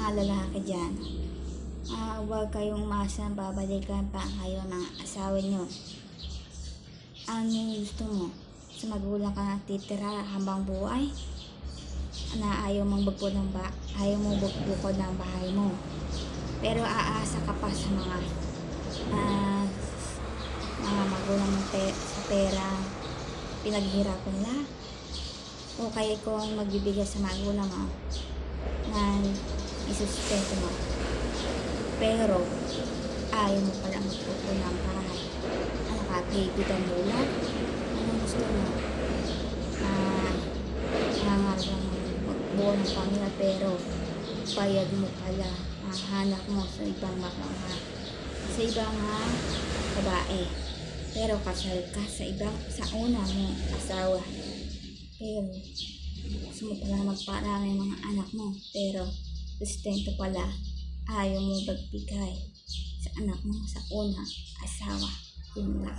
mga lalaki dyan, huwag kayong umasa na babalikan pa kayo ng asawa nyo. Ano gusto mo? Sa magulang ka titira habang buhay? Na ayaw mong bukbukod ng bahay mo. Pero aasa ka pa sa mga magulang mo sa pera pinaghirapan nila. O kaya kung magbibigay sa magulang mo na isusustento mo. Pero ayaw mo pala magpupun ng bahay. Ano ka, baby ang bulan? Ano gusto mo? Nangangarap lang magbuo ng pamilya pero bayad mo pala hanap mo sa ibang babae. Pero kasal ka sa una mo asawa. Pero gusto mo pala magparami ng mga anak mo. Pero sustento pala ayaw mo magbigay sa anak mo sa una asawa. Yun lang.